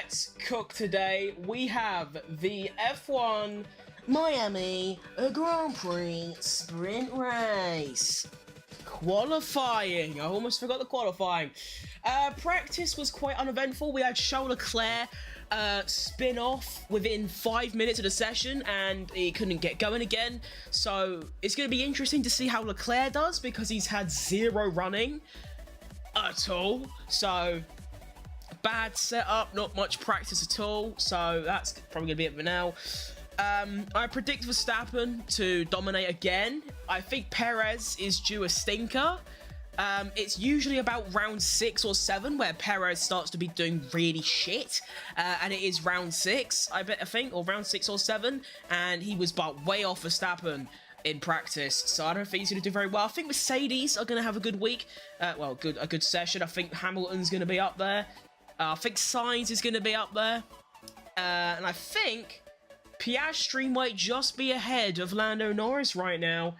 Let's cook today. We have the F1 Miami Grand Prix sprint race. Qualifying. I almost forgot the qualifying. Practice was quite uneventful. We had Charles Leclerc spin off within 5 minutes of the session and he couldn't get going again. So it's going to be interesting to see how Leclerc does because he's had zero running at all. So bad setup, not much practice at all. So that's probably going to be it for now. I predict Verstappen to dominate again. I think Perez is due a stinker. It's usually about round 6 or 7 where Perez starts to be doing really shit. And it is round 6, I think, or round 6 or 7. And he was but way off Verstappen in practice. So I don't think he's going to do very well. I think Mercedes are going to have a good week. A good session. I think Hamilton's going to be up there. I think Sainz is going to be up there. And I think Piastri might just be ahead of Lando Norris right now.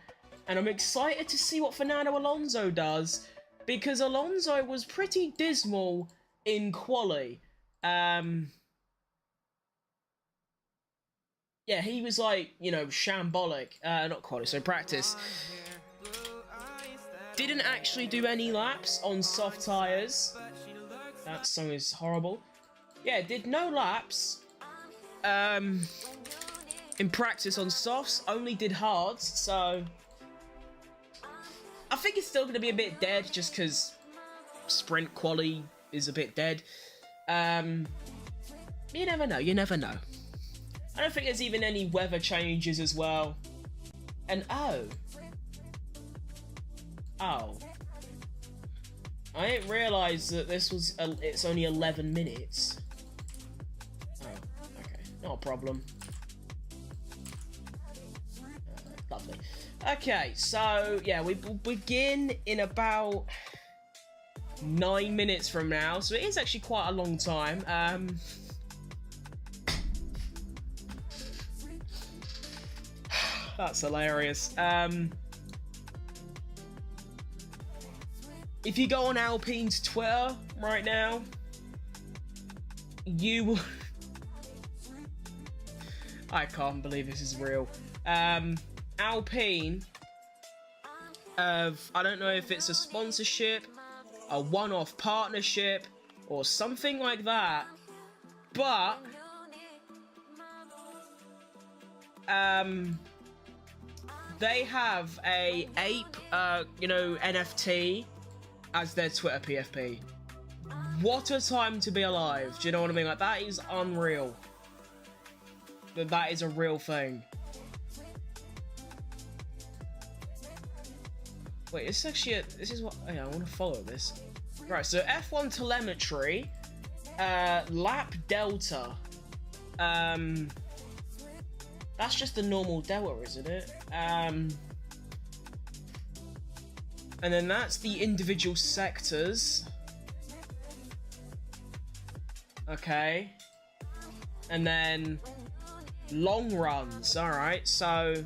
And I'm excited to see what Fernando Alonso does, because Alonso was pretty dismal in quali. Yeah, he was like, you know, shambolic. Not quali, so practice. Didn't actually do any laps on soft tyres. That song is horrible. Yeah, did no laps. In practice on softs, only did hards, so I think it's still going to be a bit dead just because sprint quali is a bit dead. You never know, you never know. I don't think there's even any weather changes as well. And oh, I didn't realise that this was, it's only 11 minutes. Oh, okay, not a problem. Lovely. Okay, so yeah, we begin in about 9 minutes from now, so it is actually quite a long time. That's hilarious. If you go on Alpine's Twitter right now, you will... I can't believe this is real. Alpine, I don't know if it's a sponsorship, a one-off partnership, or something like that, but they have a ape, NFT as their Twitter PFP. What a time to be alive! Do you know what I mean? Like, that is unreal. That is a real thing. Wait, this is actually this is what... Oh yeah, I want to follow this. Right, so F1 telemetry, lap delta. That's just the normal delta, isn't it? And then that's the individual sectors. Okay. And then long runs. Alright, so...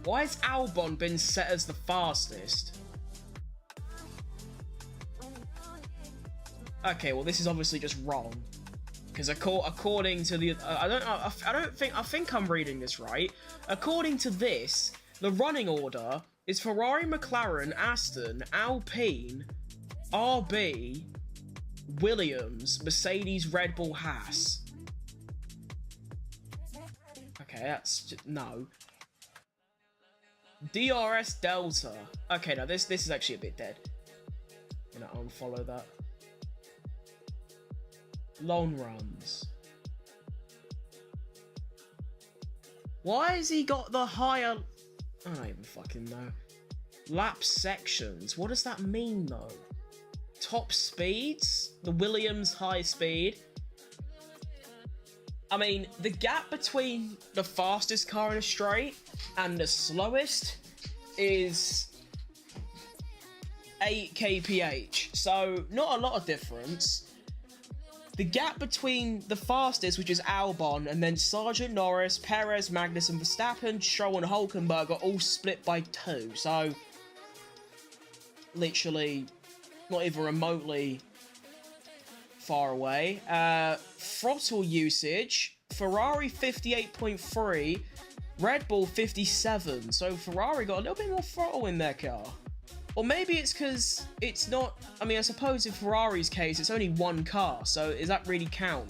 Why has Albon been set as the fastest? Okay, well this is obviously just wrong. Because according to the... I think I'm reading this right. According to this, the running order is Ferrari, McLaren, Aston, Alpine, RB, Williams, Mercedes, Red Bull, Haas. Okay, that's just... No. DRS Delta. Okay, now this is actually a bit dead. I'm gonna unfollow that. Long runs. Why has he got the higher... I don't even fucking know. Lap sections. What does that mean, though? Top speeds? The Williams high speed? I mean, the gap between the fastest car in a straight and the slowest is 8 kph. So, not a lot of difference. The gap between the fastest, which is Albon, and then Sergeant Norris, Perez, Magnussen, Verstappen, Stroll, and Hulkenberg are all split by 2. So, literally not even remotely far away. Throttle usage, Ferrari 58.3, Red Bull 57. So Ferrari got a little bit more throttle in their car. Or maybe it's because it's not... I mean, I suppose in Ferrari's case, it's only one car. So does that really count?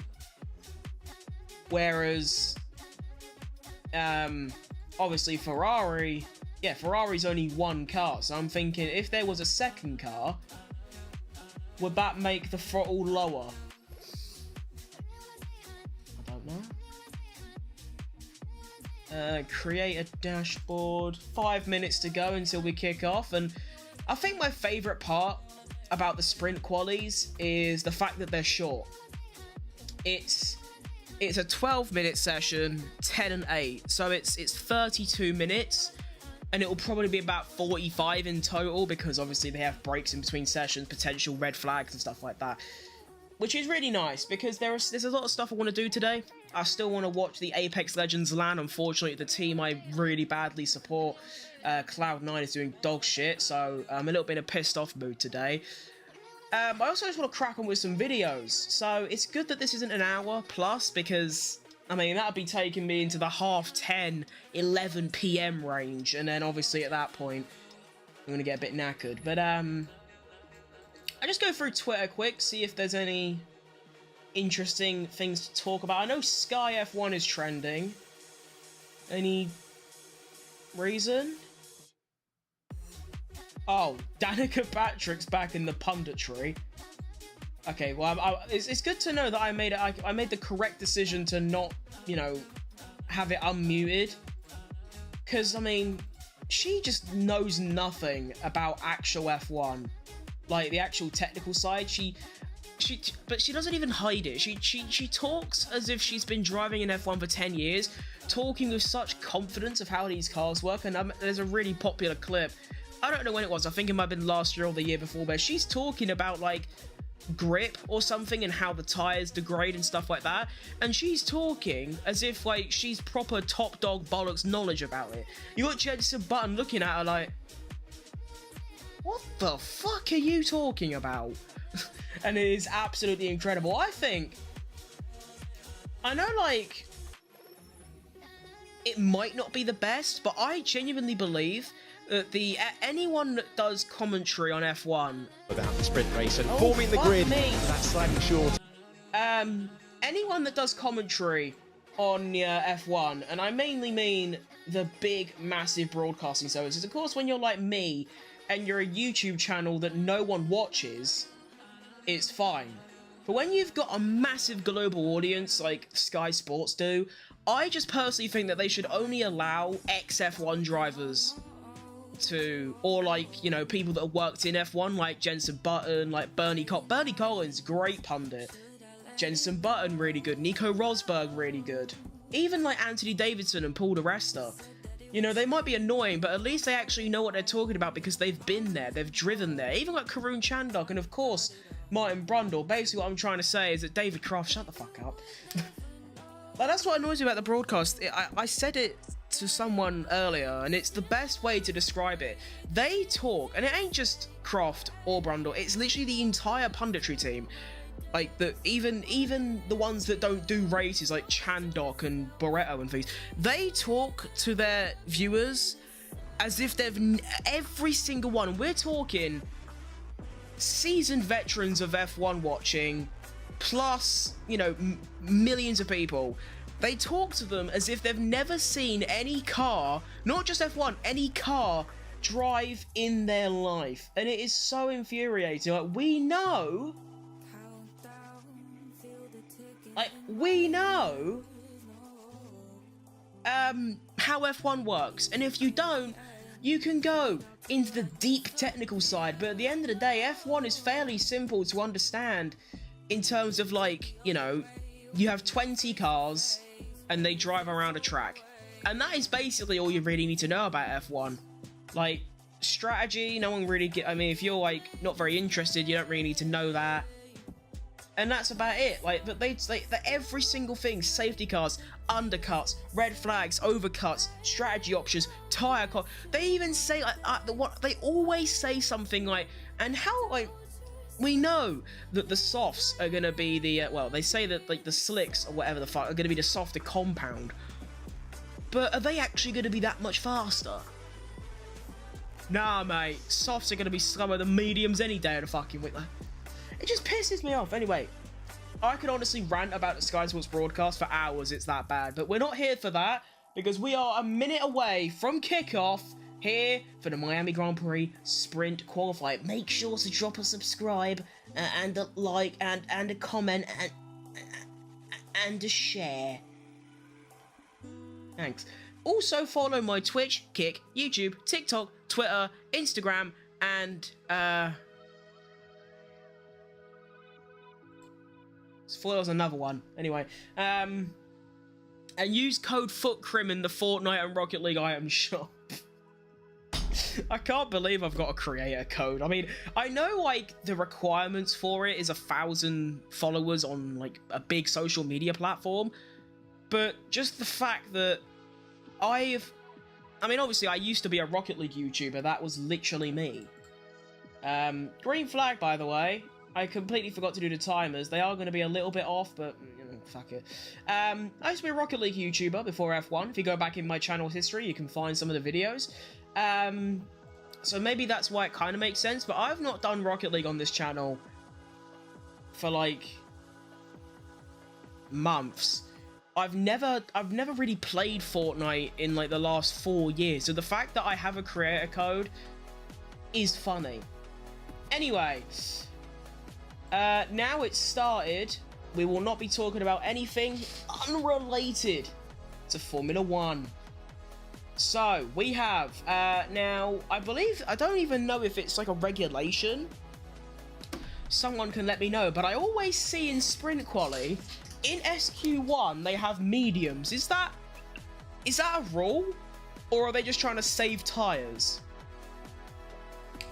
Whereas... obviously Ferrari... Yeah, Ferrari's only one car. So I'm thinking, if there was a second car, would that make the throttle lower? I don't know. Create a dashboard. 5 minutes to go until we kick off. And I think my favourite part about the sprint qualies is the fact that they're short. It's a 12-minute session, 10 and 8. So it's 32 minutes. And it will probably be about 45 in total, because obviously they have breaks in between sessions, potential red flags and stuff like that. Which is really nice, because there's a lot of stuff I want to do today. I still want to watch the Apex Legends LAN. Unfortunately, the team I really badly support, Cloud9, is doing dog shit, so I'm a little bit in a pissed off mood today. I also just want to crack on with some videos, so it's good that this isn't an hour plus, because... I mean, that would be taking me into the 10:30, 11 PM range. And then, obviously, at that point, I'm going to get a bit knackered. But, I just go through Twitter quick, see if there's any interesting things to talk about. I know Sky F1 is trending. Any reason? Oh, Danica Patrick's back in the punditry. Okay, well, it's good to know that I made the correct decision to not, you know, have it unmuted. Because, I mean, she just knows nothing about actual F1. Like, the actual technical side. But she doesn't even hide it. She talks as if she's been driving in F1 for 10 years, talking with such confidence of how these cars work. And there's a really popular clip. I don't know when it was. I think it might have been last year or the year before, but she's talking about, like, grip or something and how the tires degrade and stuff like that, and she's talking as if like she's proper top dog bollocks knowledge about it. You got Jensen Button looking at her like, what the fuck are you talking about? And it is absolutely incredible. I know, like, it might not be the best, but I genuinely believe that anyone that does commentary on F1 without the sprint race and forming the grid, that's slightly short. Anyone that does commentary on F1, and I mainly mean the big, massive broadcasting services. Of course, when you're like me and you're a YouTube channel that no one watches, it's fine. But when you've got a massive global audience like Sky Sports do, I just personally think that they should only allow ex-F1 drivers to, or like, you know, people that have worked in F1, like Jensen Button, like Bernie Collins, great pundit. Jensen Button, really good. Nico Rosberg, really good. Even like Anthony Davidson and Paul di Resta. You know, they might be annoying, but at least they actually know what they're talking about because they've been there, they've driven there. Even like Karun Chandok and of course Martin Brundle. Basically what I'm trying to say is that David Croft, shut the fuck up. But that's what annoys me about the broadcast. I said it to someone earlier, and it's the best way to describe it. They talk, and it ain't just Croft or Brundle, it's literally the entire punditry team. Like, even the ones that don't do races, like Chandok and Barretto and things, they talk to their viewers as if every single one, we're talking seasoned veterans of F1 watching, plus, you know, millions of people. They talk to them as if they've never seen any car, not just F1, any car drive in their life. And it is so infuriating. Like, we know how F1 works. And if you don't, you can go into the deep technical side. But at the end of the day, F1 is fairly simple to understand in terms of, like, you know, you have 20 cars and they drive around a track. And that is basically all you really need to know about F1. Like, strategy, no one really I mean, if you're, like, not very interested, you don't really need to know that. And that's about it. Like, but every single thing, safety cars, undercuts, red flags, overcuts, strategy options, tire car. They even say, like, they always say something like, and how, like, We know that the softs are going to be the, well, they say that, like, the slicks or whatever the fuck are going to be the softer compound. But are they actually going to be that much faster? Nah, mate. Softs are going to be slower than mediums any day of the fucking week. It just pisses me off. Anyway, I could honestly rant about the Sky Sports broadcast for hours. It's that bad. But we're not here for that, because we are a minute away from kickoff here for the Miami Grand Prix Sprint Qualifier. Make sure to drop a subscribe and a like and a comment and a share. Thanks. Also follow my Twitch, Kick, YouTube, TikTok, Twitter, Instagram, and Spoilers another one. Anyway, and use code FOOTCRIM in the Fortnite and Rocket League item shop. I can't believe I've got to create a code. I mean, I know, like, the requirements for it is 1,000 followers on, like, a big social media platform, but just the fact that I mean, obviously, I used to be a Rocket League YouTuber. That was literally me. Green flag, by the way. I completely forgot to do the timers. They are going to be a little bit off, but, you know, fuck it. I used to be a Rocket League YouTuber before F1. If you go back in my channel history, you can find some of the videos. So maybe that's why it kind of makes sense, but I've not done Rocket League on this channel for, like, months. I've never really played Fortnite in, like, the last 4 years, so the fact that I have a creator code is funny. Anyway, now it's started, we will not be talking about anything unrelated to Formula 1. So, we have, now, I don't even know if it's like a regulation. Someone can let me know, but I always see in Sprint Quali, in SQ1, they have mediums. Is that a rule? Or are they just trying to save tyres?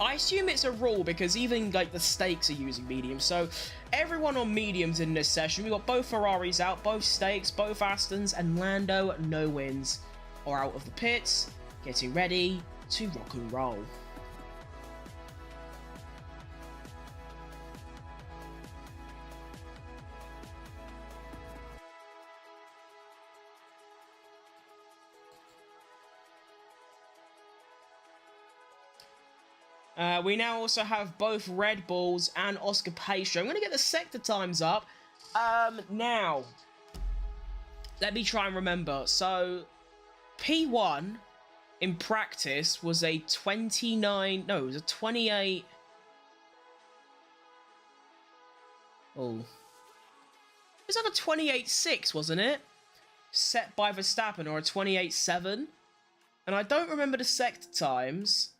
I assume it's a rule because even, like, the stakes are using mediums. So, everyone on mediums in this session. We got both Ferraris out, both stakes, both Astons, and Lando no wins are out of the pits, getting ready to rock and roll. We now also have both Red Bulls and Oscar Pastry. I'm going to get the sector times up. Now, let me try and remember. So, P1 in practice was a 29... No, it was a 28... Oh. It was like a 28.6, wasn't it? Set by Verstappen, or a 28.7. And I don't remember the sector times.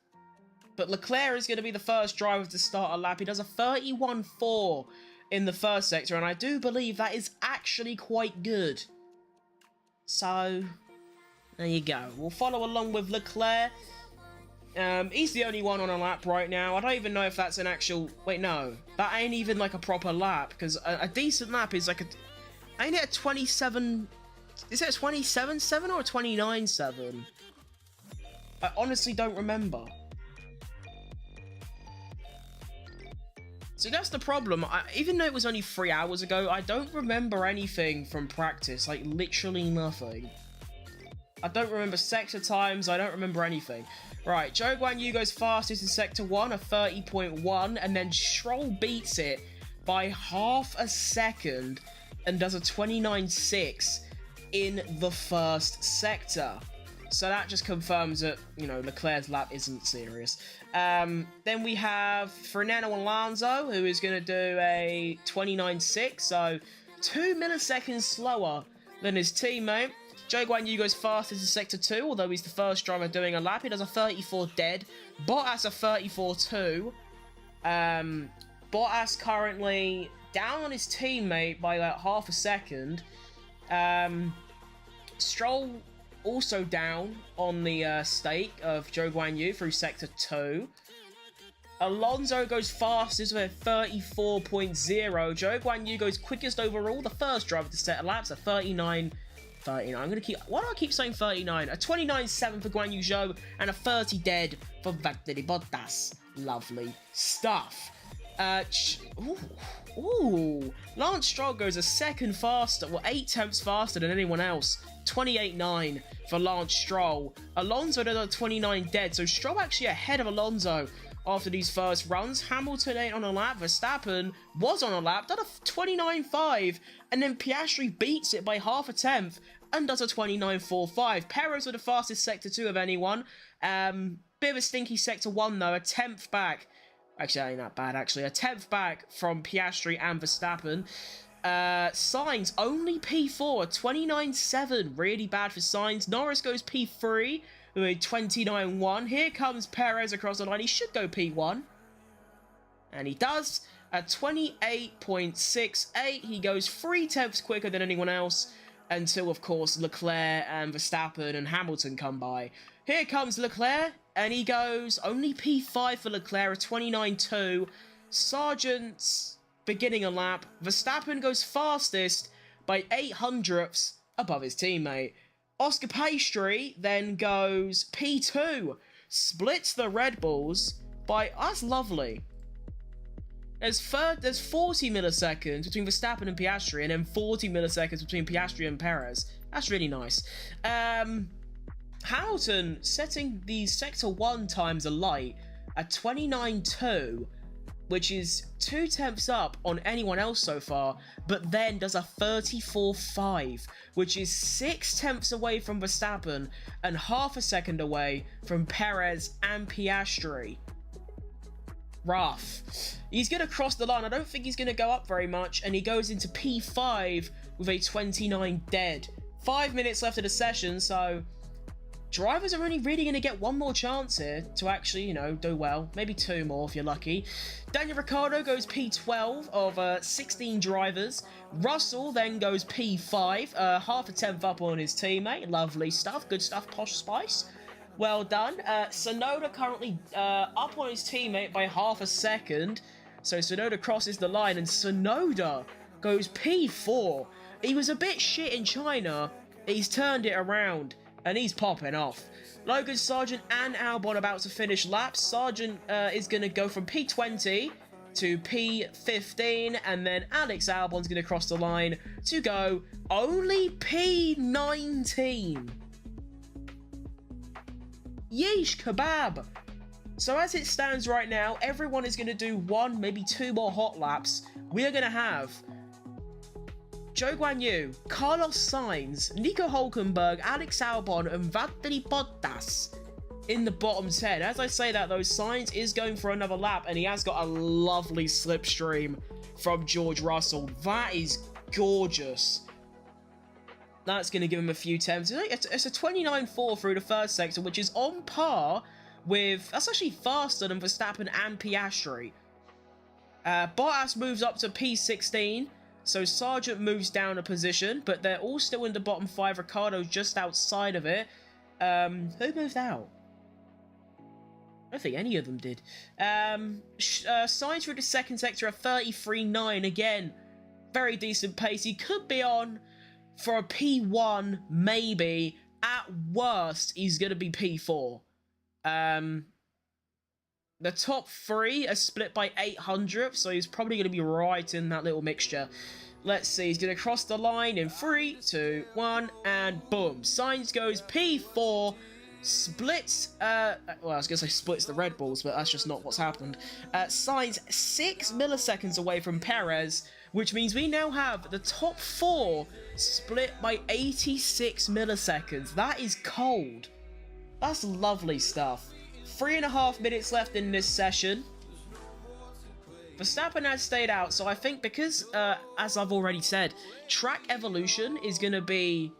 But Leclerc is going to be the first driver to start a lap. He does a 31.4 in the first sector, and I do believe that is actually quite good. So, there you go. We'll follow along with Leclerc. He's the only one on a lap right now. I don't even know if that's an actual... Wait, no. That ain't even like a proper lap, because a decent lap is like a... Ain't it a 27... Is it a 27.7 or a 29.7? I honestly don't remember. So that's the problem. Even though it was only 3 hours ago, I don't remember anything from practice. Like, literally nothing. I don't remember sector times. I don't remember anything. Right, Zhou Guanyu goes fastest in Sector 1, a 30.1, and then Stroll beats it by half a second and does a 29.6 in the first sector. So that just confirms that, you know, Leclerc's lap isn't serious. Then we have Fernando Alonso, who is going to do a 29.6, so 2 milliseconds slower than his teammate. Zhou Guanyu goes fastest in Sector 2, although he's the first driver doing a lap. He does a 34 dead. Bottas a 34.2. Bottas currently down on his teammate by like half a second. Stroll also down on the stake of Zhou Guanyu through Sector 2. Alonso goes fastest with a 34.0. Zhou Guanyu goes quickest overall, the first driver to set a lap, a 39. I'm gonna keep... Why do I keep saying 39? A 29.7 for Guanyu Zhou and a 30 dead for Valtteri Bottas. Lovely stuff. Ooh. Lance Stroll goes a second faster, well, 8 tenths faster than anyone else. 28.9 for Lance Stroll. Alonso does a 29 dead, so Stroll actually ahead of Alonso after these first runs. Hamilton ain't on a lap. Verstappen was on a lap, done a 29.5, and then Piastri beats it by half a tenth and does a 29.45. Perez with the fastest Sector 2 of anyone. Bit of a stinky Sector 1 though, a tenth back. Actually, that ain't that bad, actually. A tenth back from Piastri and Verstappen. Sainz, only P4, 29.7. Really bad for Sainz. Norris goes P3 with 29.1. Here comes Perez across the line. He should go P1. And he does. At 28.68. He goes 3 tenths quicker than anyone else. Until, of course, Leclerc and Verstappen and Hamilton come by. Here comes Leclerc. And he goes only P5 for Leclerc, 29.2. Sargent's beginning a lap. Verstappen goes fastest by 0.08 above his teammate. Oscar Piastri then goes P2. Splits the Red Bulls by... That's lovely. There's 40 milliseconds between Verstappen and Piastri, and then 40 milliseconds between Piastri and Perez. That's really nice. Hamilton setting the Sector 1 times alight at 29.2, which is 2 tenths up on anyone else so far, but then does a 34.5, which is 6 tenths away from Verstappen and half a second away from Perez and Piastri. Rough. He's going to cross the line. I don't think he's going to go up very much, and he goes into P5 with a 29 dead. 5 minutes left of the session, so... drivers are only really going to get one more chance here to actually, you know, do well. Maybe 2 more if you're lucky. Daniel Ricciardo goes P12 of 16 drivers. Russell then goes P5, half a tenth up on his teammate. Lovely stuff. Good stuff, Posh Spice. Well done. Tsunoda currently up on his teammate by half a second. So Tsunoda crosses the line and Tsunoda goes P4. He was a bit shit in China. He's turned it around. And he's popping off. Logan Sargent and Albon about to finish laps. Sargent is going to go from P20 to P15. And then Alex Albon's going to cross the line to go only P19. Yeesh kebab. So as it stands right now, everyone is going to do 1, maybe 2 more hot laps. We are going to have... Zhou Guanyu, Carlos Sainz, Nico Hülkenberg, Alex Albon, and Valtteri Bottas in the bottom 10. As I say that, though, Sainz is going for another lap, and he has got a lovely slipstream from George Russell. That is gorgeous. That's going to give him a few tenths. It's a 29.4 through the first sector, which is on par with... That's actually faster than Verstappen and Piastri. Bottas moves up to P16. So Sargent moves down a position, but they're all still in the bottom 5. Ricciardo's just outside of it. Who moved out? I don't think any of them did. Sainz through the second sector at 33.9 again. Very decent pace. He could be on for a P1, maybe. At worst, he's going to be P4. The top 3 are split by 0.08, so he's probably going to be right in that little mixture. Let's see, he's going to cross the line in 3, 2, 1, and boom. Sainz goes P4, splits, well, I was going to say splits the Red Bulls, but that's just not what's happened. Sainz 6 milliseconds away from Perez, which means we now have the top 4 split by 86 milliseconds. That is cold. That's lovely stuff. 3.5 minutes left in this session. Verstappen has stayed out, so I think because, as I've already said, track evolution is going to be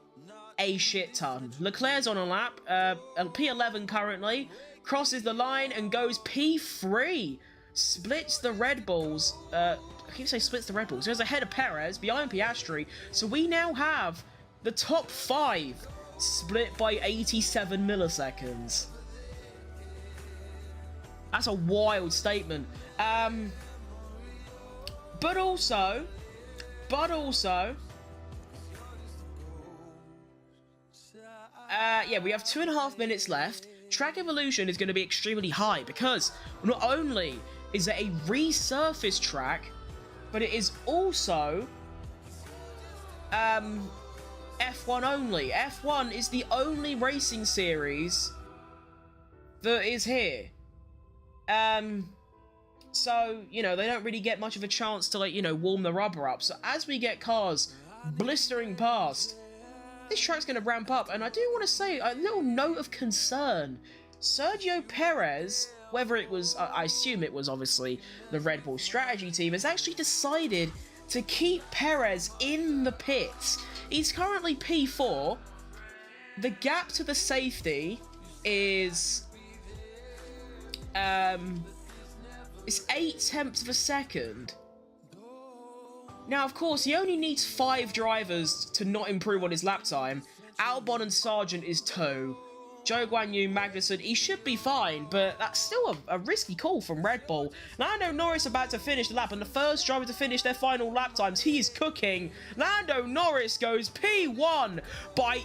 a shit ton. Leclerc's on a lap, P11 currently, crosses the line and goes P3. Splits the Red Bulls, I keep saying splits the Red Bulls, goes ahead of Perez, behind Piastri, so we now have the top 5 split by 87 milliseconds. That's a wild statement. But also, yeah, we have 2.5 minutes left. Track evolution is going to be extremely high because not only is a resurfaced track, but it is also F1 only. F1 is the only racing series that is here. So, you know, they don't really get much of a chance to, like, you know, warm the rubber up. So as we get cars blistering past, this track's going to ramp up. And I do want to say a little note of concern. Sergio Perez, whether it was, I assume it was obviously the Red Bull strategy team, has actually decided to keep Perez in the pits. He's currently P4. The gap to the safety is it's 0.8 of a second. Now, of course, he only needs 5 drivers to not improve on his lap time. Albon and Sargent is 2. Zhou Guanyu, Magnussen, he should be fine, but that's still a risky call from Red Bull. Lando Norris about to finish the lap, and the first driver to finish their final lap times, he is cooking. Lando Norris goes P1 by...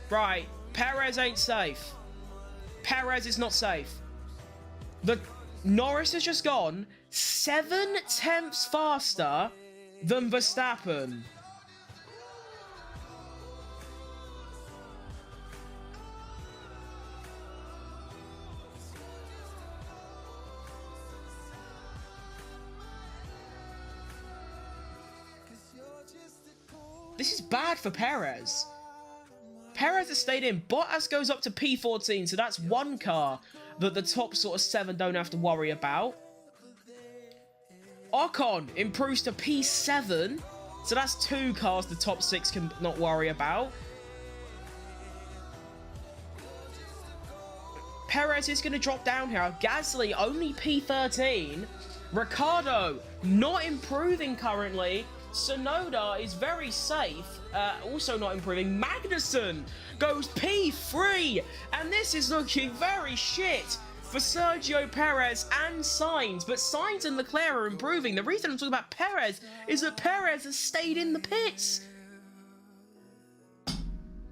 Right, Perez ain't safe. Perez is not safe. Norris has just gone 7 tenths faster than Verstappen. This is bad for Perez. Perez has stayed in. Bottas goes up to P14, so that's 1 car that the top sort of 7 don't have to worry about. Ocon improves to P7, so that's 2 cars the top 6 can not worry about. Perez is going to drop down here. Gasly only P13. Ricciardo not improving currently. Sonoda is very safe, also not improving. Magnussen goes P3, and this is looking very shit for Sergio Perez and Sainz, but Sainz and Leclerc are improving. The reason I'm talking about Perez is that Perez has stayed in the pits.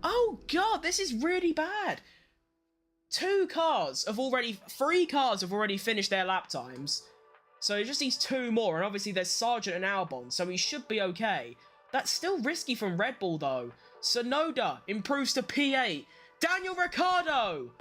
Oh god, this is really bad. 3 cars have already finished their lap times. So he just needs 2 more, and obviously there's Sargent and Albon, so he should be okay. That's still risky from Red Bull, though. Sonoda improves to P8. Daniel Ricciardo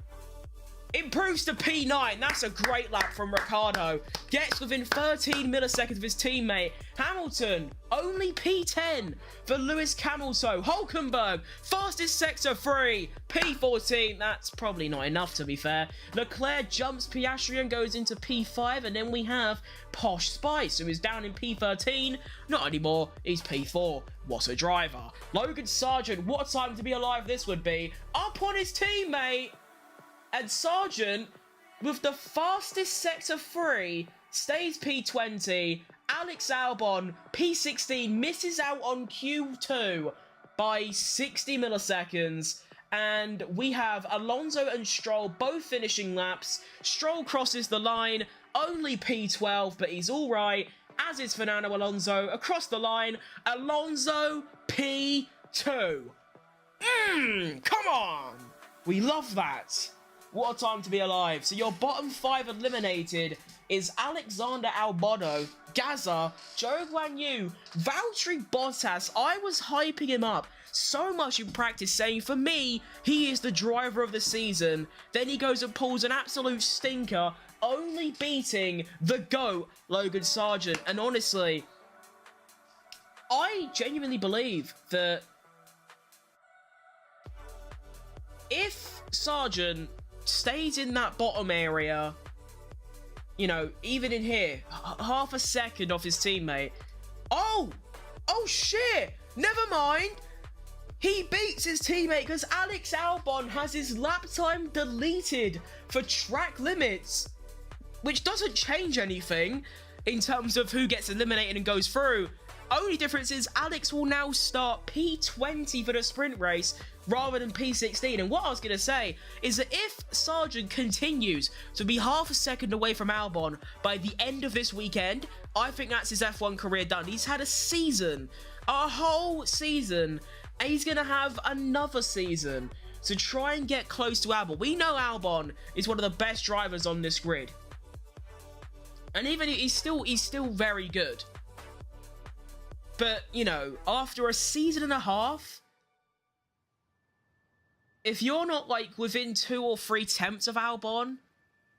improves to P9. That's a great lap from Ricciardo. Gets within 13 milliseconds of his teammate. Hamilton, only P10 for Lewis Hamilton. Hulkenberg, fastest sector 3. P14, that's probably not enough to be fair. Leclerc jumps Piastri and goes into P5. And then we have Posh Spice, who is down in P13. Not anymore, he's P4. What a driver. Logan Sargent, what a time to be alive this would be. Up on his teammate. And Sargent, with the fastest sector 3, stays P20. Alex Albon, P16, misses out on Q2 by 60 milliseconds. And we have Alonso and Stroll both finishing laps. Stroll crosses the line, only P12, but he's all right. As is Fernando Alonso across the line. Alonso, P2. Come on! We love that. What a time to be alive. So your bottom 5 eliminated is Alexander Albon, Gaza, Zhou Guanyu, Valtteri Bottas. I was hyping him up so much in practice, saying for me, he is the driver of the season. Then he goes and pulls an absolute stinker, only beating the GOAT, Logan Sargent. And honestly, I genuinely believe that if Sargent stays in that bottom area, you know, even in here, half a second off his teammate. Oh shit, never mind. He beats his teammate because Alex Albon has his lap time deleted for track limits, which doesn't change anything in terms of who gets eliminated and goes through. Only difference is Alex will now start P20 for the sprint race rather than P16. And what I was going to say is that if Sargent continues to be half a second away from Albon by the end of this weekend, I think that's his F1 career done. He's had a season, a whole season, and he's going to have another season So try and get close to Albon. We know Albon is one of the best drivers on this grid. And even he's still very good. But, you know, after a season and a half, if you're not, like, within 2 or 3 tenths of Albon,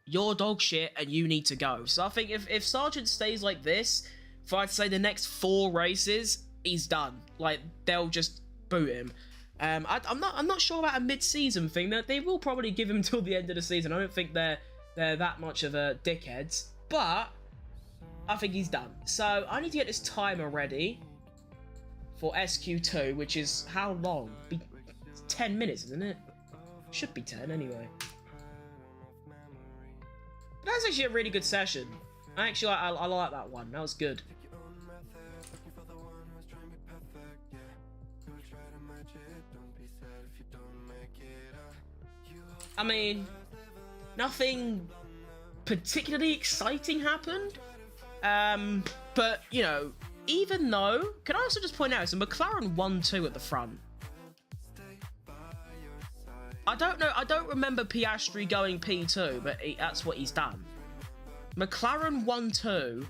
you're dog shit and you need to go. So I think if Sargent stays like this, for I'd say the next 4 races, he's done. Like, they'll just boot him. I'm not sure about a mid-season thing. They will probably give him till the end of the season. I don't think they're that much of a dickheads, but I think he's done. So I need to get this timer ready for SQ2, which is how long? 10 minutes, isn't it? Should be 10 anyway. But that's actually a really good session. Actually, I like that one. That was good. I mean, nothing particularly exciting happened. But, you know, even though... Can I also just point out, so McLaren 1-2 at the front. I don't know, I don't remember Piastri going P2, but that's what he's done. McLaren 1-2,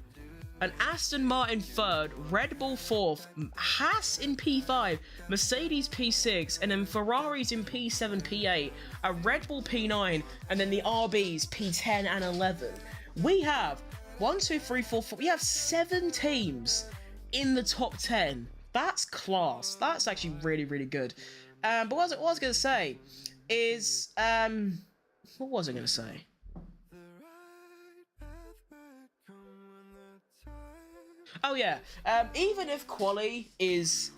an Aston Martin 3rd, Red Bull 4th, Haas in P5, Mercedes P6, and then Ferraris in P7, P8, a Red Bull P9, and then the RBs P10 and 11. We have 1, 2, 3, 4, 4. We have 7 teams in the top 10. That's class. That's actually really, really good. But what I was going to say is, what was I going to say? Oh yeah, even if quali is,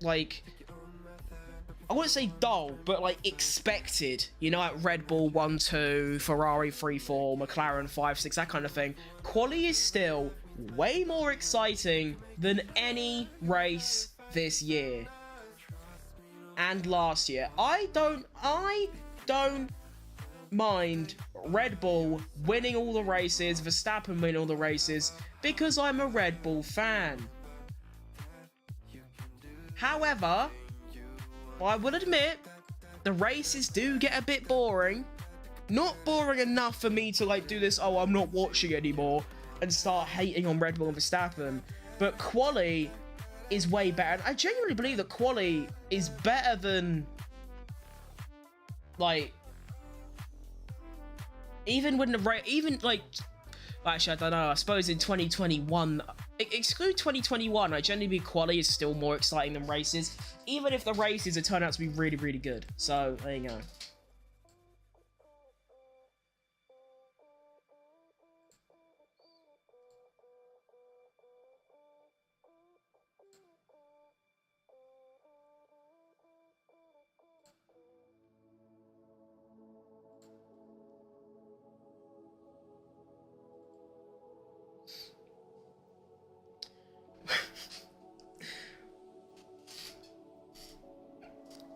like, I wouldn't say dull, but, like, expected, you know, like Red Bull 1-2, Ferrari 3-4, McLaren 5-6, that kind of thing, quali is still way more exciting than any race this year. And last year. I don't mind Red Bull winning all the races, Verstappen winning all the races, because I'm a Red Bull fan. However, I will admit, the races do get a bit boring. Not boring enough for me to, like, do this, oh, I'm not watching anymore, and start hating on Red Bull and Verstappen. But quali is way better. And I genuinely believe that quali is better than, like, even when the race, even, like, actually, I don't know, I suppose in 2021, exclude 2021, I genuinely believe quali is still more exciting than races, even if the races have turned out to be really, really good. So, there you go.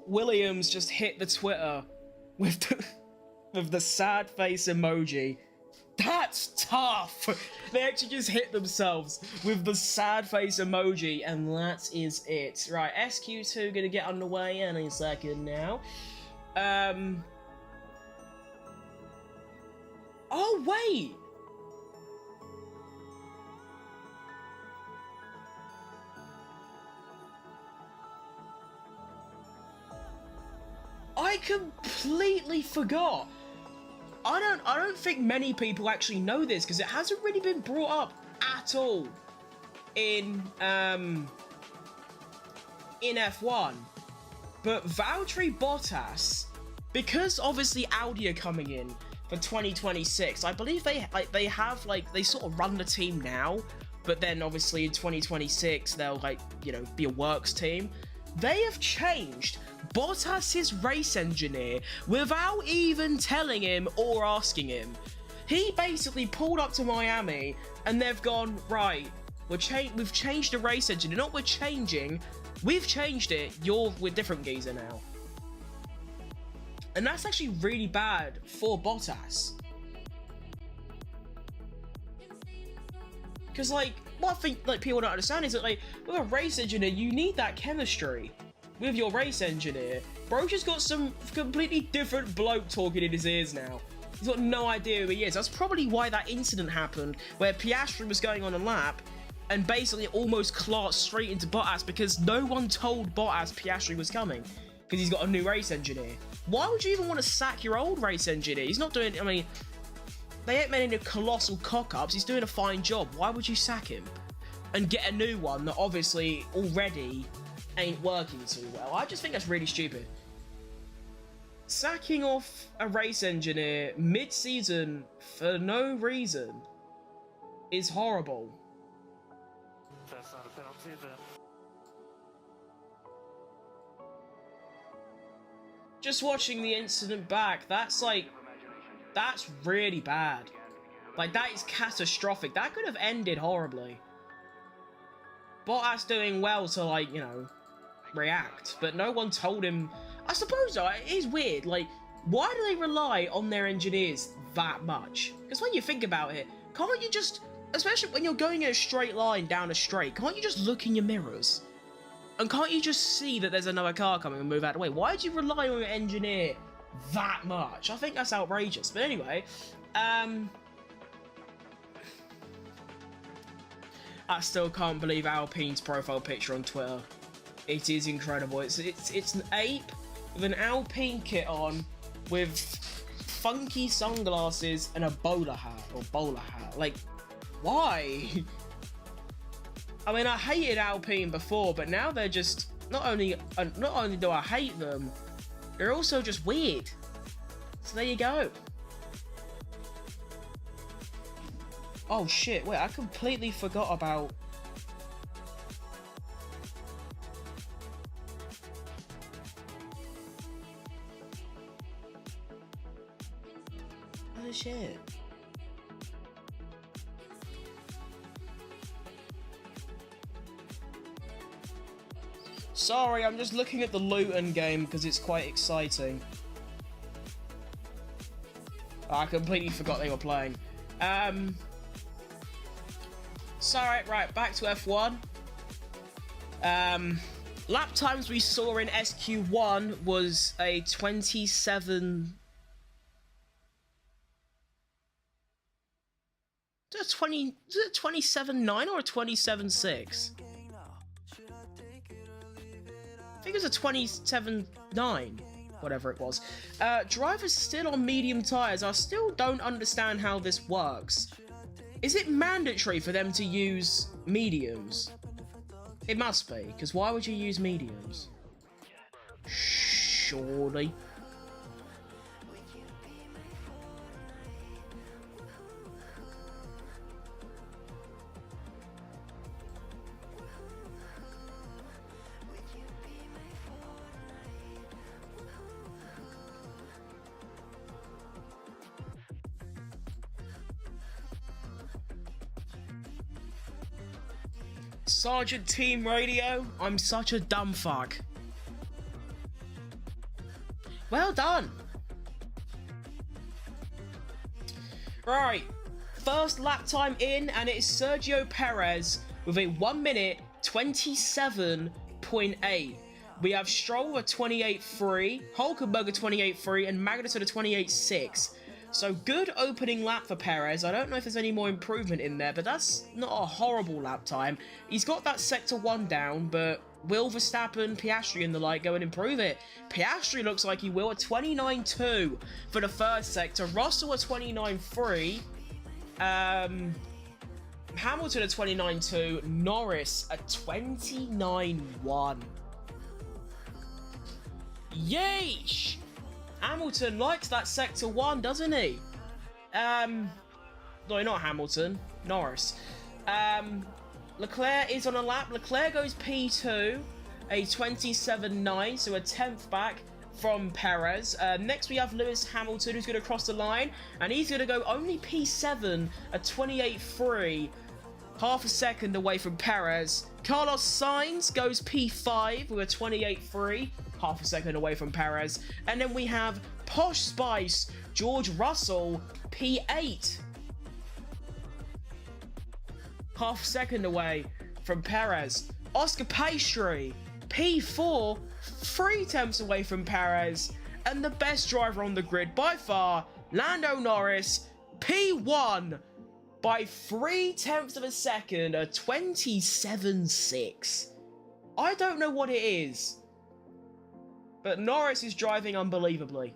Williams just hit the Twitter with the sad face emoji. That's tough! They actually just hit themselves with the sad face emoji, and that is it. Right, SQ2 gonna get underway any second now. Oh, wait! I completely forgot. I don't think many people actually know this because it hasn't really been brought up at all in F1. But Valtteri Bottas, because obviously Audi are coming in for 2026, I believe they sort of run the team now, but then obviously in 2026 they'll, like, you know, be a works team. They have changed Bottas's race engineer without even telling him or asking him. He basically pulled up to Miami and they've gone, right, we've changed the race engineer. Not we've changed it, you're with different geezer now. And that's actually really bad for Bottas. Because, like, what I think, like, people don't understand is that, like, with a race engineer, you need that chemistry with your race engineer. Bro just got some completely different bloke talking in his ears now. He's got no idea who he is. That's probably why that incident happened, where Piastri was going on a lap and basically almost clarked straight into Bottas because no one told Bottas Piastri was coming because he's got a new race engineer. Why would you even want to sack your old race engineer? He's not doing, I mean, they ain't many colossal cock-ups. He's doing a fine job. Why would you sack him and get a new one that obviously already ain't working too well? I just think that's really stupid. Sacking off a race engineer mid-season for no reason is horrible. That's not a penalty then. Just watching the incident back, that's really bad. Like, that is catastrophic. That could have ended horribly. Bottas doing well to, like, you know, react, but no one told him. I suppose, though, it is weird. Like, why do they rely on their engineers that much? Because when you think about it, can't you just, especially when you're going in a straight line down a straight, can't you just look in your mirrors? And can't you just see that there's another car coming and move out of the way? Why do you rely on your engineer that much? I think that's outrageous. But anyway, I still can't believe Alpine's profile picture on Twitter. It is incredible. It's an ape with an Alpine kit on, with funky sunglasses and a bowler hat. Like, why? I mean, I hated Alpine before, but now they're just not only do I hate them, they're also just weird. So there you go. Oh shit! Wait, I completely forgot about. Oh shit. Sorry, I'm just looking at the Luton game because it's quite exciting. I completely forgot they were playing. Sorry, right, back to F1. Lap times we saw in SQ1 was a 27... Is it 27.9 or a 27.6? I think it was a 27.9, whatever it was. Drivers still on medium tyres. I still don't understand how this works. Is it mandatory for them to use mediums? It must be, because why would you use mediums? Surely. Sergeant Team Radio, I'm such a dumb fuck. Well done. Right, first lap time in, and it is Sergio Perez with a 1 minute 27.8. We have Stroll at 28.3, Hulkenberg at 28.3, and Magnussen at 28.6. So good opening lap for Perez. I don't know if there's any more improvement in there, but that's not a horrible lap time. He's got that Sector 1 down, but will Verstappen, Piastri and the like go and improve it? Piastri looks like he will at 29.2 for the first sector. Russell at 29.3. Hamilton at 29.2. Norris at 29.1. Yeesh! Hamilton likes that Sector 1, doesn't he? No, not Hamilton. Norris. Leclerc is on a lap. Leclerc goes P2, a 27.9, so a 10th back from Perez. Next we have Lewis Hamilton, who's going to cross the line, and he's going to go only P7, a 28.3, half a second away from Perez. Carlos Sainz goes P5 with a 28.3, half a second away from Perez. And then we have Posh Spice, George Russell, P8. Half a second away from Perez. Oscar Pastry, P4 3 tenths away from Perez, and the best driver on the grid by far, Lando Norris, P1 by 3 tenths of a second, a 27.6. I don't know what it is, but Norris is driving unbelievably.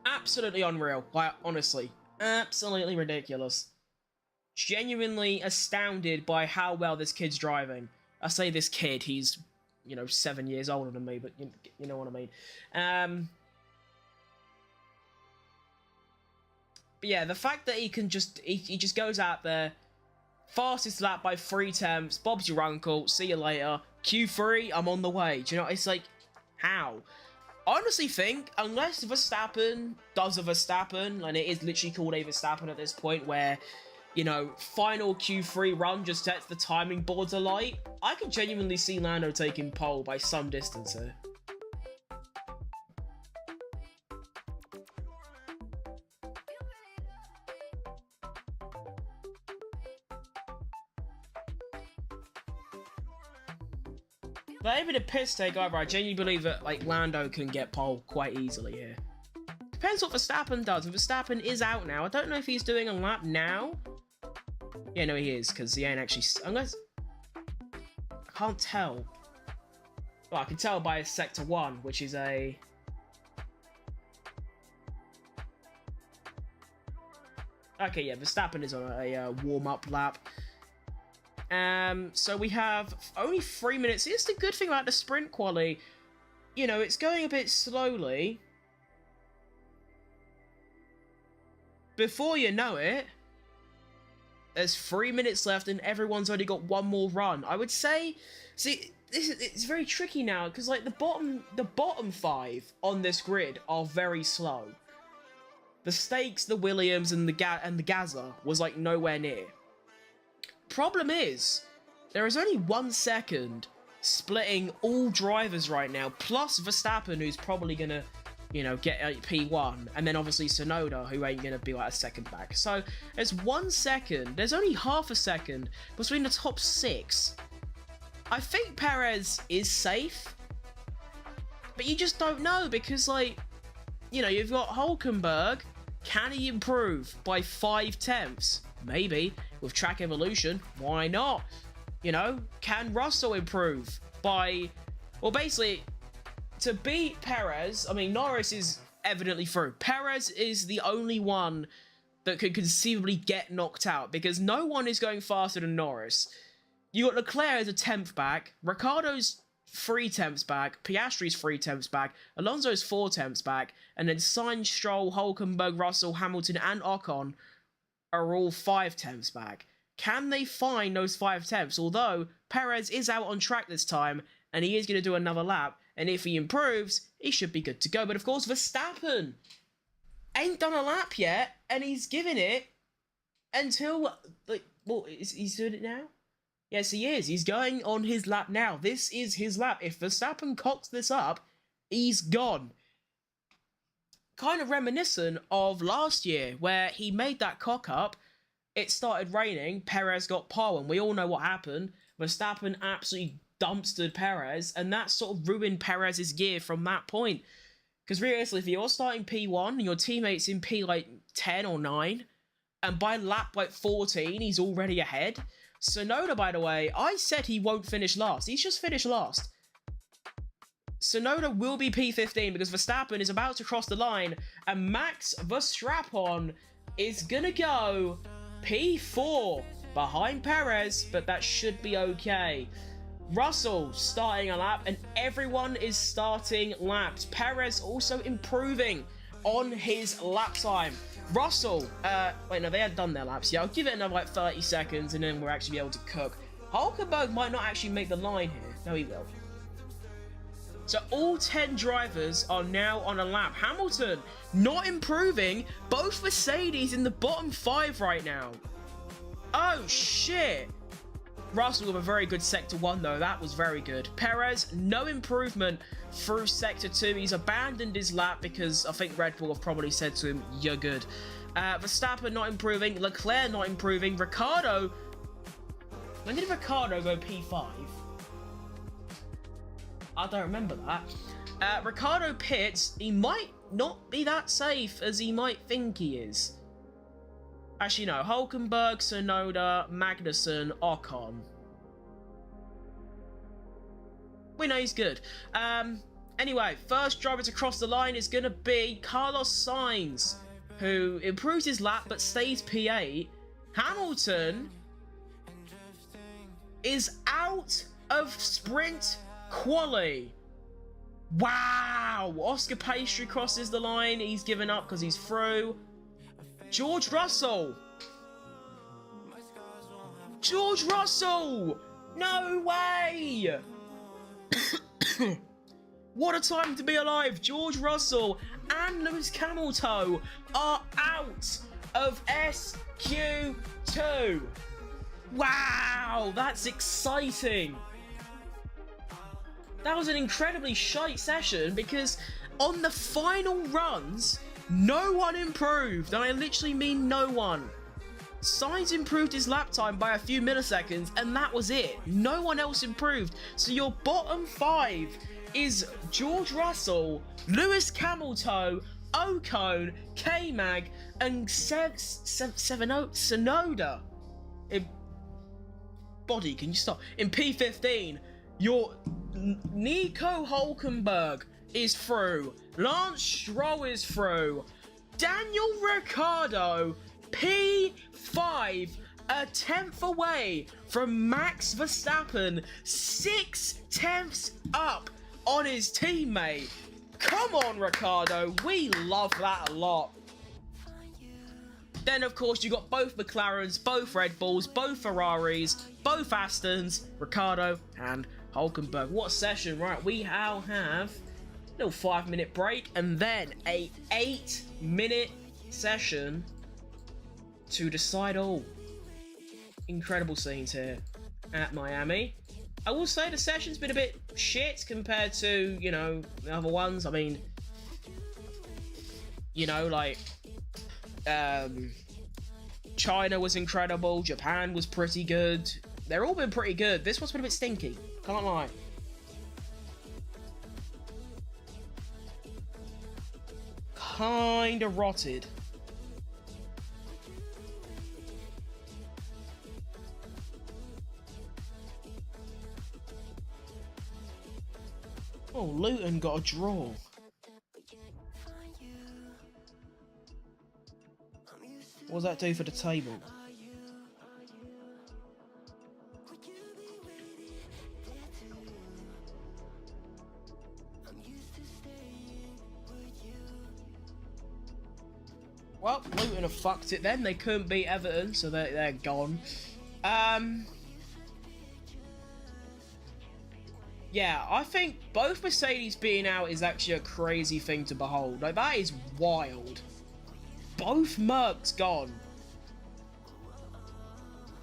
Absolutely unreal, quite honestly. Absolutely ridiculous. Genuinely astounded by how well this kid's driving. I say this kid, he's, you know, 7 years older than me, but you know what I mean. But yeah, the fact that he can just, he just goes out there, fastest lap by 3 tenths, Bob's your uncle, see you later, Q3, I'm on the way. Do you know, it's like, how? I honestly think, unless Verstappen does a Verstappen, and it is literally called a Verstappen at this point, where, you know, final Q3 run just sets the timing boards alight, I could genuinely see Lando taking pole by some distance here. But even a piss take over, I genuinely believe that, like, Lando can get pole quite easily here. Depends what Verstappen does. If Verstappen is out now, I don't know if he's doing a lap now. Yeah, no, he is, because he ain't actually... Unless... I can't tell. Well, I can tell by his Sector 1, which is a... Okay, yeah, Verstappen is on a warm-up lap. So we have only 3 minutes. Here's the good thing about the sprint quali. You know, it's going a bit slowly. Before you know it, there's 3 minutes left and everyone's only got one more run. I would say, see, it's very tricky now because like the bottom 5 on this grid are very slow. The Stakes, the Williams, and the Gazza was like nowhere near. Problem is, there is only 1 second splitting all drivers right now, plus Verstappen, who's probably gonna, you know, get a P1, and then obviously Tsunoda, who ain't gonna be like a second back. So there's 1 second, there's only half a second between the top 6. I think Perez is safe, but you just don't know because, like, you know, you've got Hülkenberg. Can he improve by 5 tenths? Maybe. With track evolution, why not? You know, can Russell improve by... Well, basically, to beat Perez, I mean, Norris is evidently through. Perez is the only one that could conceivably get knocked out because no one is going faster than Norris. You got Leclerc as a 10th back, Ricciardo's 3 tenths back, Piastri's 3 tenths back, Alonso's 4 tenths back, and then Sainz, Stroll, Hülkenberg, Russell, Hamilton, and Ocon are all 5 tenths back. Can they find those 5 tenths? Although Perez is out on track this time and he is going to do another lap, and if he improves, he should be good to go. But of course, Verstappen ain't done a lap yet, and he's giving it until, like, well, he's doing it now? Yes, he is. He's going on his lap now. This is his lap. If Verstappen cocks this up, he's gone. Kind of reminiscent of last year, where he made that cock up, it started raining, Perez got pole, and we all know what happened. Verstappen absolutely dumpstered Perez, and that sort of ruined Perez's gear from that point. Because realistically, if you're starting P1 and your teammate's in P, like, 10 or 9, and by lap, like, 14, he's already ahead. Tsunoda, by the way, I said he won't finish last. He's just finished last. Tsunoda will be P15 because Verstappen is about to cross the line, and Max Verstappen is gonna go P4 behind Perez, but that should be okay. Russell starting a lap, and everyone is starting laps. Perez also improving on his lap time. Russell, wait, no, they had done their laps. Yeah, I'll give it another, like, 30 seconds, and then we'll actually be able to cook. Hülkenberg might not actually make the line here. No, he will. So all 10 drivers are now on a lap. Hamilton not improving. Both Mercedes in the bottom 5 right now. Oh, shit. Russell with a very good Sector 1, though. That was very good. Perez, no improvement through Sector 2. He's abandoned his lap because I think Red Bull have probably said to him, you're good. Verstappen not improving. Leclerc not improving. Ricciardo... When did Ricciardo go P5? I don't remember that. Ricardo pits. He might not be that safe as he might think he is. Actually, no. Hulkenberg, Sonoda, Magnussen, Ocon. We know he's good. Anyway, first driver to cross the line is going to be Carlos Sainz, who improves his lap but stays P8. Hamilton is out of sprint quali. Wow! Oscar Piastri crosses the line. He's given up because he's through. George Russell! George Russell! No way! What a time to be alive! George Russell and Lewis Hamilton are out of SQ2. Wow, that's exciting. That was an incredibly shite session because on the final runs, no one improved, and I literally mean no one. Sainz improved his lap time by a few milliseconds, and that was it. No one else improved. So your bottom 5 is George Russell, Lewis Hamilton, Ocon, K-Mag, and Sonoda. Body, can you stop? In P15, your Nico Hulkenberg is through. Lance Stroll is through. Daniel Ricciardo, P5, a 10th away from Max Verstappen, 6 tenths up on his teammate. Come on, Ricciardo, we love that a lot. Then, of course, you got both McLarens, both Red Bulls, both Ferraris, both Astons, Ricciardo and Hulkenberg. What a session, right? We now have a little 5-minute break and then a 8-minute session to decide all. Incredible scenes here at Miami. I will say the session's been a bit shit compared to, you know, the other ones. I mean, you know, like, China was incredible, Japan was pretty good. They're all been pretty good. This one's been a bit stinky, can't lie. Kinda rotted. Oh, Luton got a draw. What does that do for the table? Well, Luton have fucked it then. They couldn't beat Everton, so they're gone. Yeah, I think both Mercedes being out is actually a crazy thing to behold. Like, that is wild. Both Mercs gone.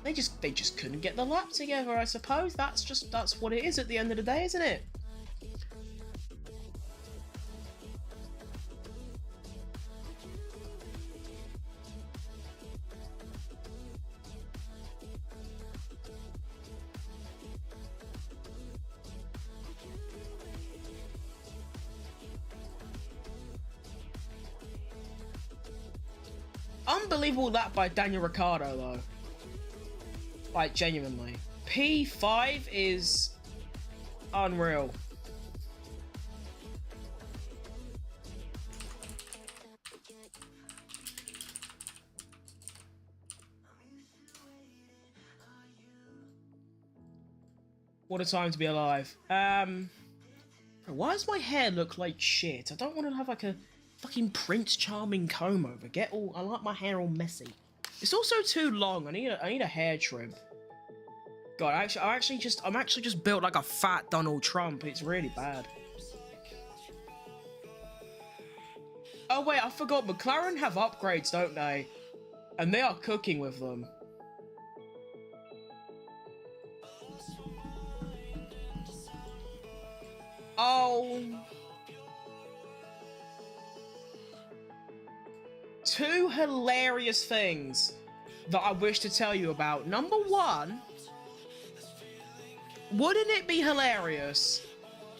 They just couldn't get the lap together, I suppose. That's what it is at the end of the day, isn't it? Unbelievable lap by Daniel Ricciardo, though. Like, genuinely. P5 is unreal. What a time to be alive. Why does my hair look like shit? I don't want to have like a fucking Prince Charming comb over. I like my hair all messy. It's also too long. I need a hair trim. God, I'm actually just built like a fat Donald Trump. It's really bad. Oh wait, I forgot. McLaren have upgrades, don't they? And they are cooking with them. Oh. Two hilarious things that I wish to tell you about. Number one, wouldn't it be hilarious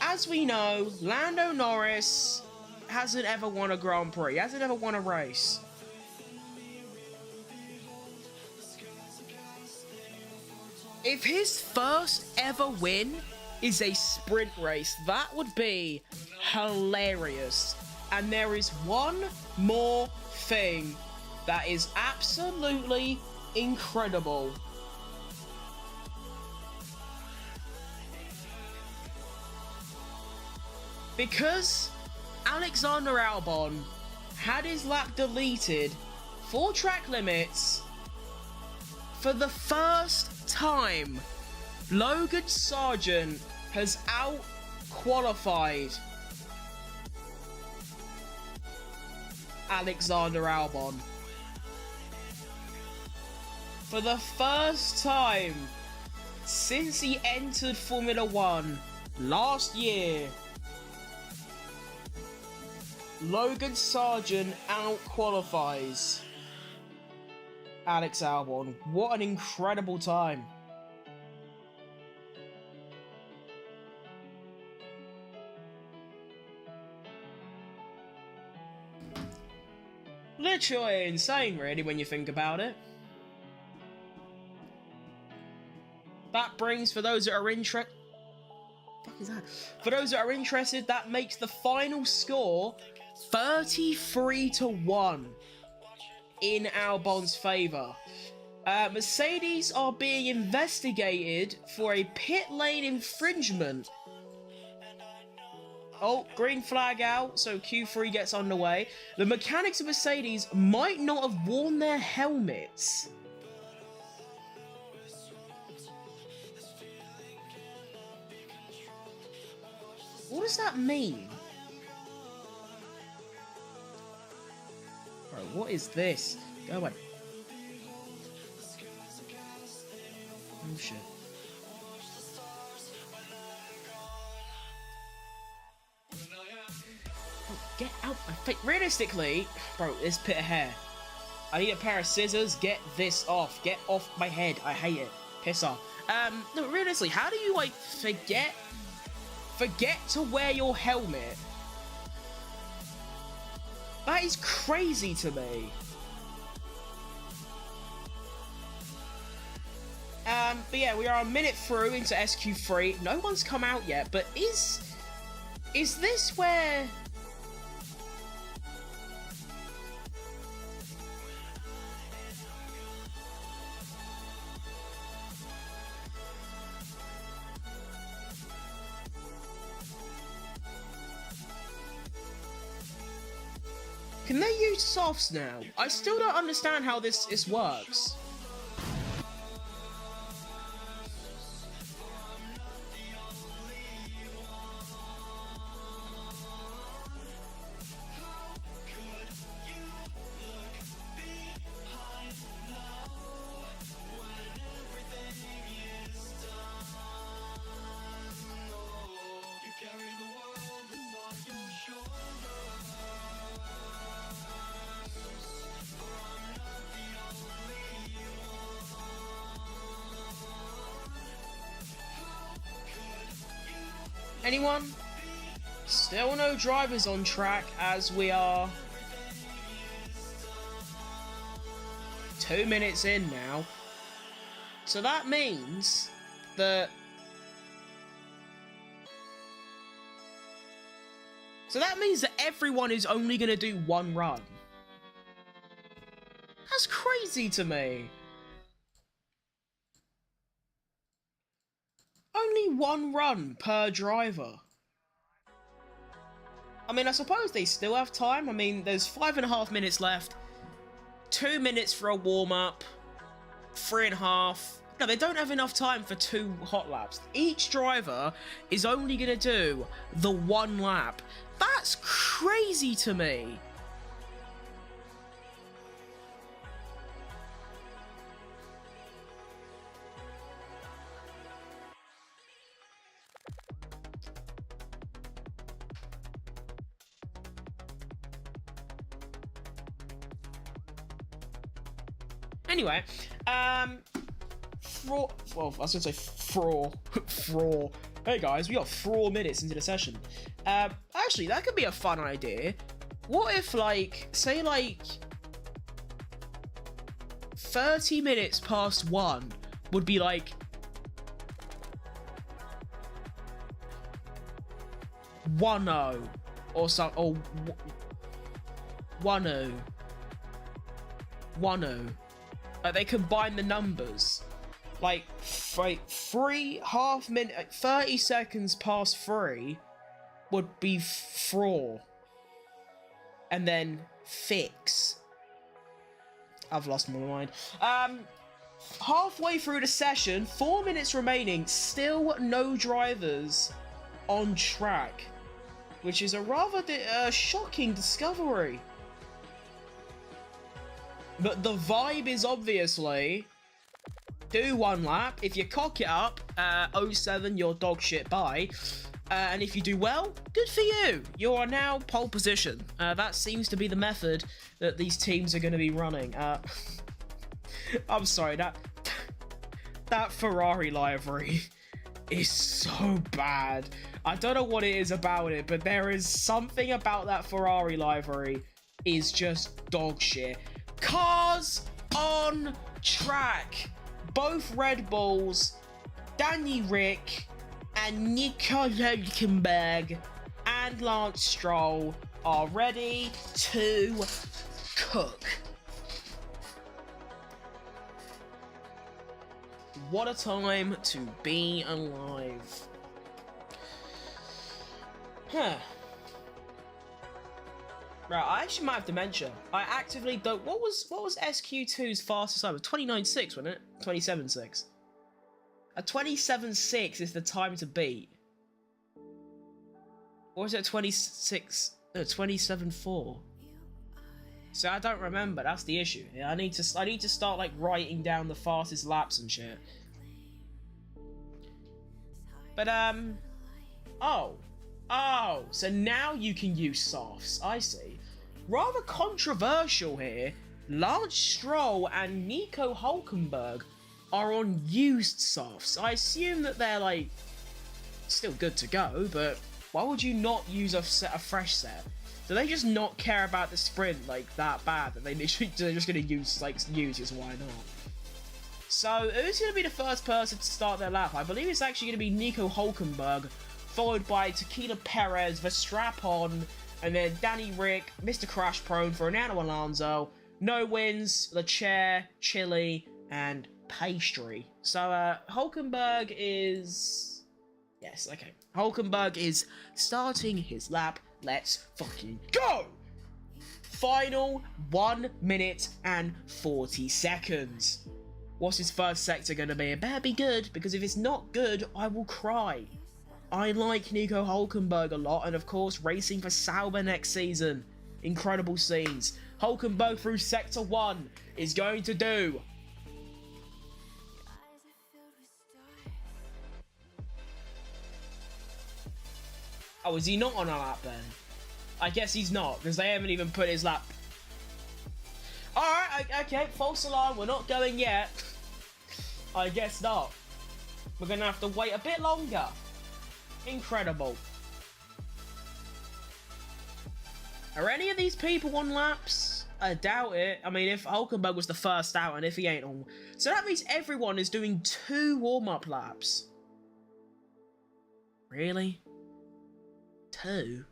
as we know, Lando Norris hasn't ever won a Grand Prix, hasn't ever won a race. If his first ever win is a sprint race, that would be hilarious. And there is one more thing that is absolutely incredible. Because Alexander Albon had his lap deleted for track limits, for the first time, Logan Sargent has out-qualified Alexander Albon. For the first time since he entered Formula 1 last year, Logan Sargent out-qualifies Alex Albon. What an incredible time. Literally insane, really, when you think about it. That brings, for those that are interested... What the fuck is that? For those that are interested, that makes the final score 33-1 in Albon's favour. Mercedes are being investigated for a pit lane infringement. Oh, green flag out, so Q3 gets underway. The mechanics of Mercedes might not have worn their helmets. What does that mean? Bro, what is this? Go away. Oh shit. Oh, get out my face. Realistically, bro, this pit of hair. I need a pair of scissors. Get this off. Get off my head. I hate it. Piss off. No, realistically, how do you, like, forget to wear your helmet? That is crazy to me. But yeah, we are a minute through into SQ3. No one's come out yet, but is this where... Can they use softs now? I still don't understand how this works. Anyone? Still no drivers on track as we are 2 minutes in now. So that means that... everyone is only going to do one run. That's crazy to me. Only one run per driver. I mean, I suppose they still have time. I mean, there's 5.5 minutes left. 2 minutes for a warm-up. 3.5. No, they don't have enough time for 2 hot laps. Each driver is only going to do the 1 lap. That's crazy to me. Anyway, well, I was gonna say fraud. Hey guys, we got 4 minutes into the session. Actually, that could be a fun idea. What if, like, say, like, 30 minutes past 1 would be, like, 1-0 or something, or 1-0. 1-0. Like, they combine the numbers. Like 30 seconds past 3 would be 4. And then fix. I've lost my mind. Halfway through the session, 4 minutes remaining, still no drivers on track, which is a rather shocking discovery. But the vibe is obviously do 1 lap. If you cock it up, 07, you're dog shit bye. And if you do well, good for you. You are now pole position. That seems to be the method that these teams are going to be running. I'm sorry, that Ferrari livery is so bad. I don't know what it is about it, but there is something about that Ferrari livery is just dog shit. Cars on track. Both Red Bulls, Danny Rick, and Nico Hülkenberg and Lance Stroll are ready to cook. What a time to be alive. Huh. Right, I actually might have dementia. I actively don't. What was SQ2's fastest time? 29.6, wasn't it? 27.6. A 27.6 is the time to beat. Or is it 26? No, 27.4. So I don't remember. That's the issue. Yeah, I need to start like writing down the fastest laps and shit. But oh, so now you can use softs. I see. Rather controversial here. Lance Stroll and Nico Hülkenberg are on used softs. I assume that they're like still good to go, but why would you not use a fresh set? Do they just not care about the sprint like that bad that they're just gonna use just why not? So who's gonna be the first person to start their lap? I believe it's actually gonna be Nico Hülkenberg, followed by Tequila Perez, Verstappen, and then Danny Rick, Mr. Crash Prone, Fernando Alonso, no wins, Leclerc, Chile, and Pastry. So Hülkenberg is... Yes, okay. Hülkenberg is starting his lap. Let's fucking go! Final 1 minute and 40 seconds. What's his first sector going to be? It better be good, because if it's not good, I will cry. I like Nico Hülkenberg a lot, and of course, racing for Sauber next season. Incredible scenes. Hülkenberg through Sector 1 is going to do... Oh, is he not on a lap then? I guess he's not, because they haven't even put his lap... Alright, okay, false alarm, we're not going yet. I guess not. We're going to have to wait a bit longer. Incredible. Are any of these people on laps? I doubt it. I mean, if Hülkenberg was the first out and if he ain't on... So that means everyone is doing 2 warm-up laps. Really? 2?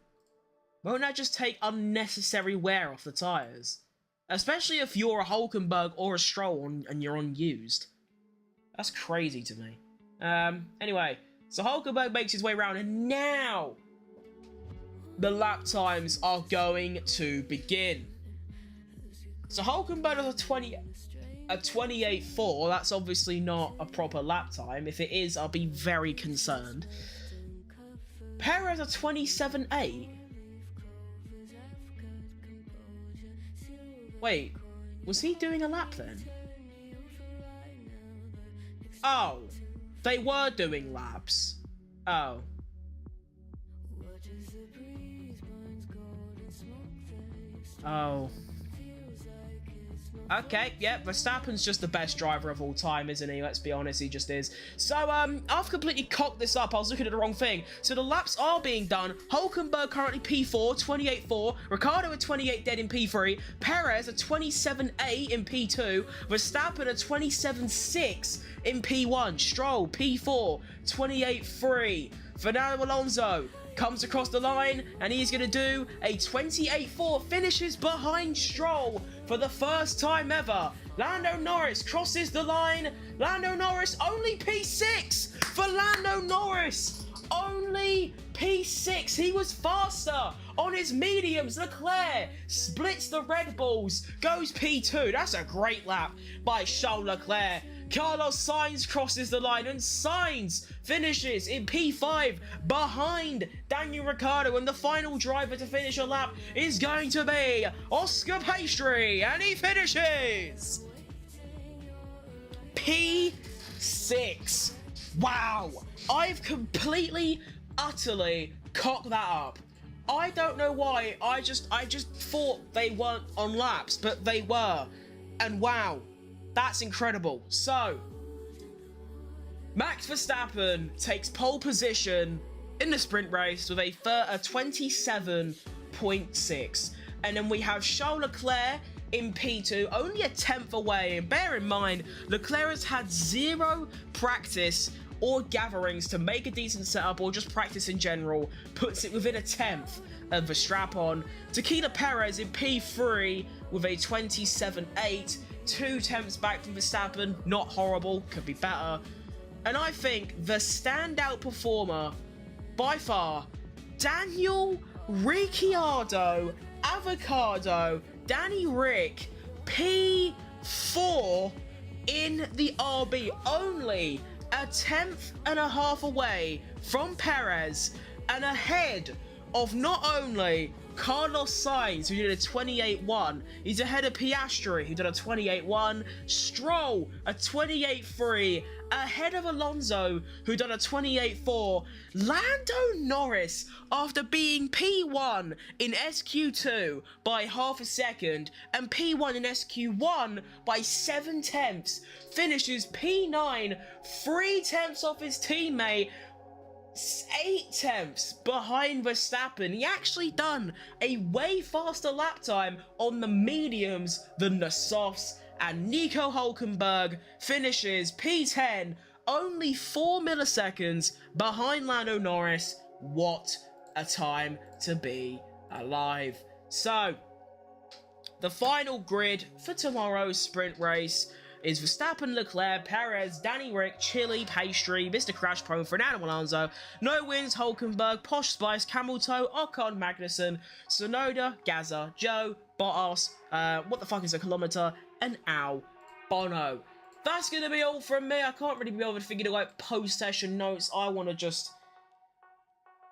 Won't that just take unnecessary wear off the tyres? Especially if you're a Hülkenberg or a Stroll and you're unused. That's crazy to me. Anyway, so Hülkenberg makes his way around, and now the lap times are going to begin. So Hülkenberg is a 28.4. That's obviously not a proper lap time. If it is, I'll be very concerned. Perez a 27.8. Wait, was he doing a lap then? Oh, they were doing laps. Oh. Oh. Okay, yeah, Verstappen's just the best driver of all time, isn't he? Let's be honest, he just is. So, I've completely cocked this up. I was looking at the wrong thing. So the laps are being done. Hulkenberg currently P4, 28.4. Ricciardo at 28 dead in P3. Perez at 27.8 in P2. Verstappen at 27.6 in P1. Stroll, P4, 28.3. Fernando Alonso comes across the line, and he's going to do a 28.4, finishes behind Stroll for the first time ever. Lando Norris crosses the line. Lando Norris only P6 for Lando Norris. Only P6. He was faster on his mediums. Leclerc splits the Red Bulls, goes P2. That's a great lap by Charles Leclerc. Carlos Sainz crosses the line, and Sainz finishes in P5 behind Daniel Ricciardo, and the final driver to finish a lap is going to be Oscar Piastri, and he finishes P6. Wow, I've completely, utterly cocked that up. I don't know why. I just thought they weren't on laps, but they were, and wow. That's incredible. So, Max Verstappen takes pole position in the sprint race with a 27.6. And then we have Charles Leclerc in P2, only a 10th away. And bear in mind, Leclerc has had zero practice or gatherings to make a decent setup or just practice in general, puts it within a 10th of Verstappen. Tequila Perez in P3 with a 27.8. 2 tenths back from Verstappen, not horrible, could be better. And I think the standout performer, by far, Daniel Ricciardo, Avocado, Danny Rick, P4 in the RB, only a 10th and a half away from Perez, and ahead of not only Carlos Sainz, who did a 28.1. He's ahead of Piastri, who did a 28.1. Stroll, a 28.3. Ahead of Alonso, who did a 28.4. Lando Norris, after being P1 in SQ2 by half a second, and P1 in SQ1 by 7 tenths, finishes P9, 3 tenths off his teammate, 8 tenths behind Verstappen. He actually done a way faster lap time on the mediums than the softs, and Nico Hulkenberg finishes P10, only 4 milliseconds behind Lando Norris. What a time to be alive. So, the final grid for tomorrow's sprint race is Verstappen, Leclerc, Perez, Danny Rick, Chili, Pastry, Mr. Crash Prone, Fernando Alonso, No Wins, Hulkenberg, Posh Spice, Camel Toe, Ocon, Magnussen, Sonoda, Gaza, Joe, Bottas, what the fuck is a kilometer, and Albon. That's going to be all from me. I can't really be able to figure out post-session notes. I want to just,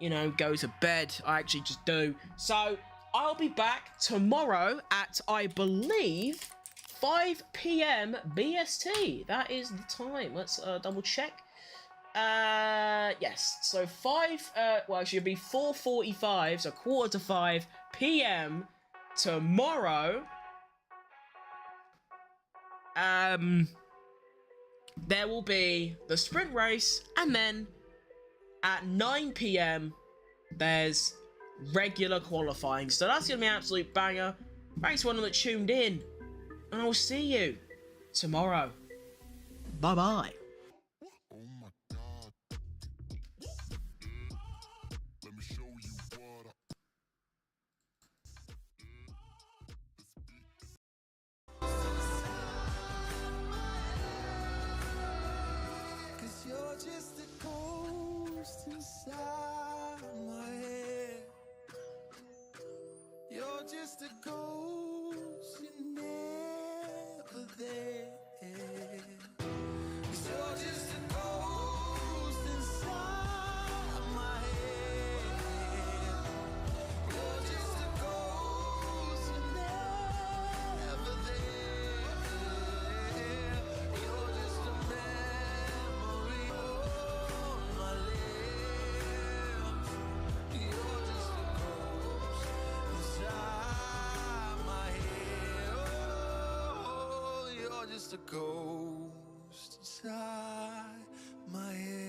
you know, go to bed. I actually just do. So, I'll be back tomorrow at, I believe, 5 p.m. BST. That is the time. Let's double check. Yes. So 5, well, actually it'll be 4:45, so 4:45 p.m. tomorrow. There will be the sprint race, and then at 9 p.m. there's regular qualifying. So that's gonna be an absolute banger. Thanks to everyone that tuned in, and I will see you tomorrow. Bye bye. Oh my God. Let me show you what you're just a ghost inside my head. You're just a ghost, you're never there. 'Cause you're just a ghost inside my head. You're just a ghost, you're never there. You're just a memory on my lips. You're just a ghost inside just a ghost inside my head.